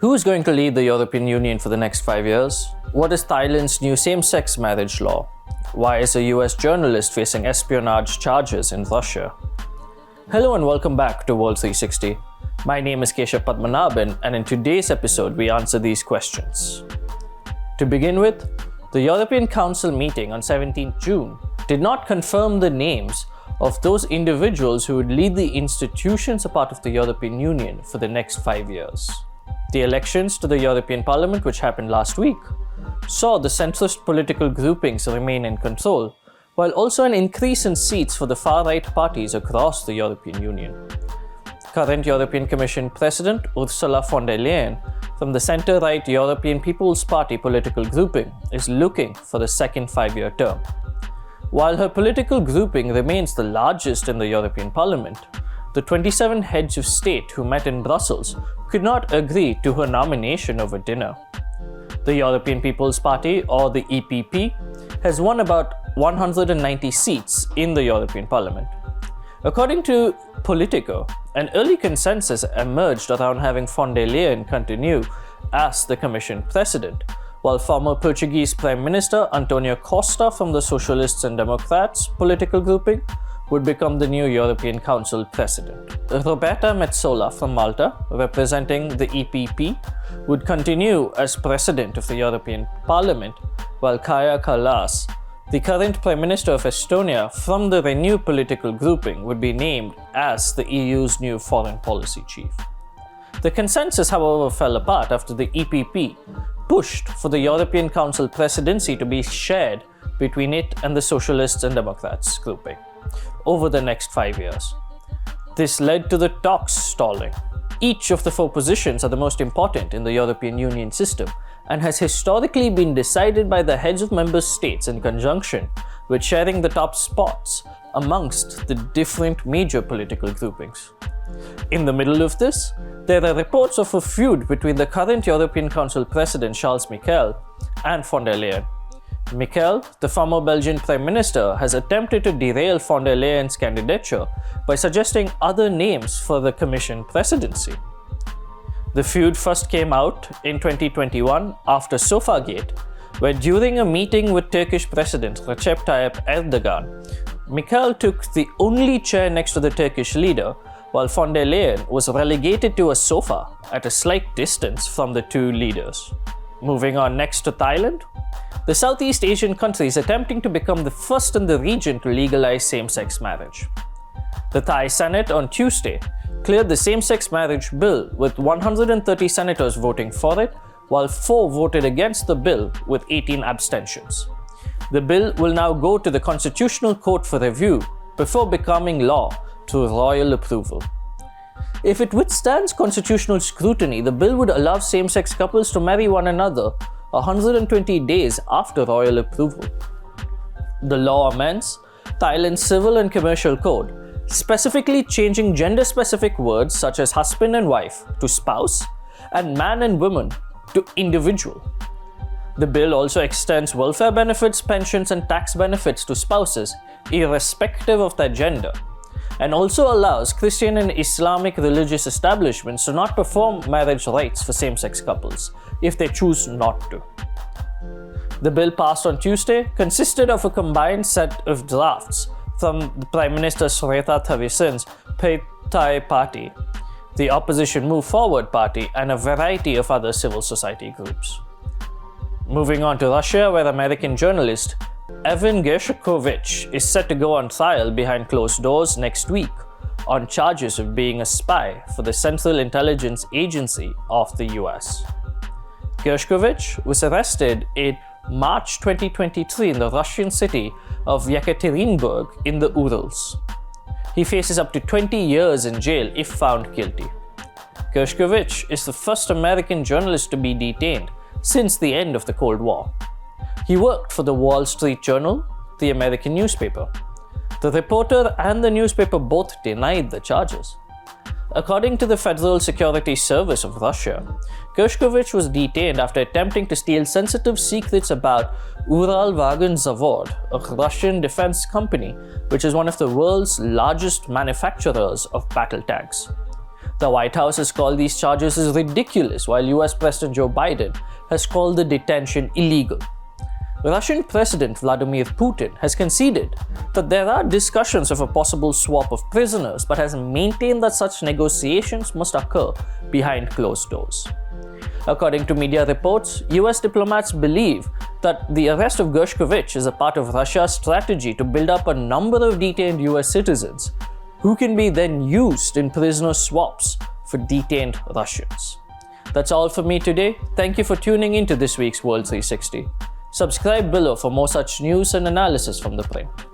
Who is going to lead the European Union for the next 5 years? What is Thailand's new same-sex marriage law? Why is a US journalist facing espionage charges in Russia? Hello and welcome back to World 360. My name is Keshav Padmanabhan, and in today's episode we answer these questions. To begin with, the European Council meeting on 17th June did not confirm the names of those individuals who would lead the institutions a part of the European Union for the next 5 years. The elections to the European Parliament, which happened last week, saw the centrist political groupings remain in control, while also an increase in seats for the far-right parties across the European Union. Current European Commission President Ursula von der Leyen from the centre-right European People's Party political grouping is looking for a second 5-year term. While her political grouping remains the largest in the European Parliament, the 27 heads of state who met in Brussels could not agree to her nomination over dinner. The European People's Party, or the EPP, has won about 190 seats in the European Parliament. According to Politico, an early consensus emerged around having von der Leyen continue as the Commission President, while former Portuguese Prime Minister Antonio Costa from the Socialists and Democrats political grouping would become the new European Council President. Roberta Metsola from Malta, representing the EPP, would continue as President of the European Parliament, while Kaja Kallas, the current Prime Minister of Estonia from the Renew political grouping, would be named as the EU's new foreign policy chief. The consensus, however, fell apart after the EPP pushed for the European Council presidency to be shared between it and the Socialists and Democrats grouping over the next 5 years. This led to the talks stalling. Each of the 4 positions are the most important in the European Union system and has historically been decided by the heads of member states in conjunction with sharing the top spots amongst the different major political groupings. In the middle of this, there are reports of a feud between the current European Council President Charles Michel and von der Leyen. Michel, the former Belgian Prime Minister, has attempted to derail von der Leyen's candidature by suggesting other names for the Commission presidency. The feud first came out in 2021 after Sofagate, where during a meeting with Turkish President Recep Tayyip Erdogan, Michel took the only chair next to the Turkish leader, while von der Leyen was relegated to a sofa at a slight distance from the two leaders. Moving on next to Thailand, the Southeast Asian country is attempting to become the first in the region to legalize same-sex marriage. The Thai Senate on Tuesday cleared the same-sex marriage bill with 130 senators voting for it, while 4 voted against the bill with 18 abstentions. The bill will now go to the Constitutional Court for review before becoming law through royal approval. If it withstands constitutional scrutiny, the bill would allow same-sex couples to marry one another 120 days after royal approval. The law amends Thailand's Civil and Commercial Code, specifically changing gender-specific words such as husband and wife to spouse and man and woman to individual. The bill also extends welfare benefits, pensions and tax benefits to spouses irrespective of their gender, and also allows Christian and Islamic religious establishments to not perform marriage rites for same-sex couples if they choose not to. The bill passed on Tuesday consisted of a combined set of drafts from the Prime Minister Srettha Thavisin's Pheu Thai Party, the opposition Move Forward Party, and a variety of other civil society groups. Moving on to Russia, where American journalist Evan Gershkovich is set to go on trial behind closed doors next week on charges of being a spy for the Central Intelligence Agency of the US. Gershkovich was arrested in March 2023 in the Russian city of Yekaterinburg in the Urals. He faces up to 20 years in jail if found guilty. Gershkovich is the first American journalist to be detained since the end of the Cold War. He worked for the Wall Street Journal, the American newspaper. The reporter and the newspaper both denied the charges. According to the Federal Security Service of Russia, Gershkovich was detained after attempting to steal sensitive secrets about Uralvagon Zavod, a Russian defense company which is one of the world's largest manufacturers of battle tanks. The White House has called these charges as ridiculous, while US President Joe Biden has called the detention illegal. Russian President Vladimir Putin has conceded that there are discussions of a possible swap of prisoners, but has maintained that such negotiations must occur behind closed doors. According to media reports, US diplomats believe that the arrest of Gershkovich is a part of Russia's strategy to build up a number of detained US citizens who can be then used in prisoner swaps for detained Russians. That's all for me today. Thank you for tuning in to this week's World 360. Subscribe below for more such news and analysis from ThePrint.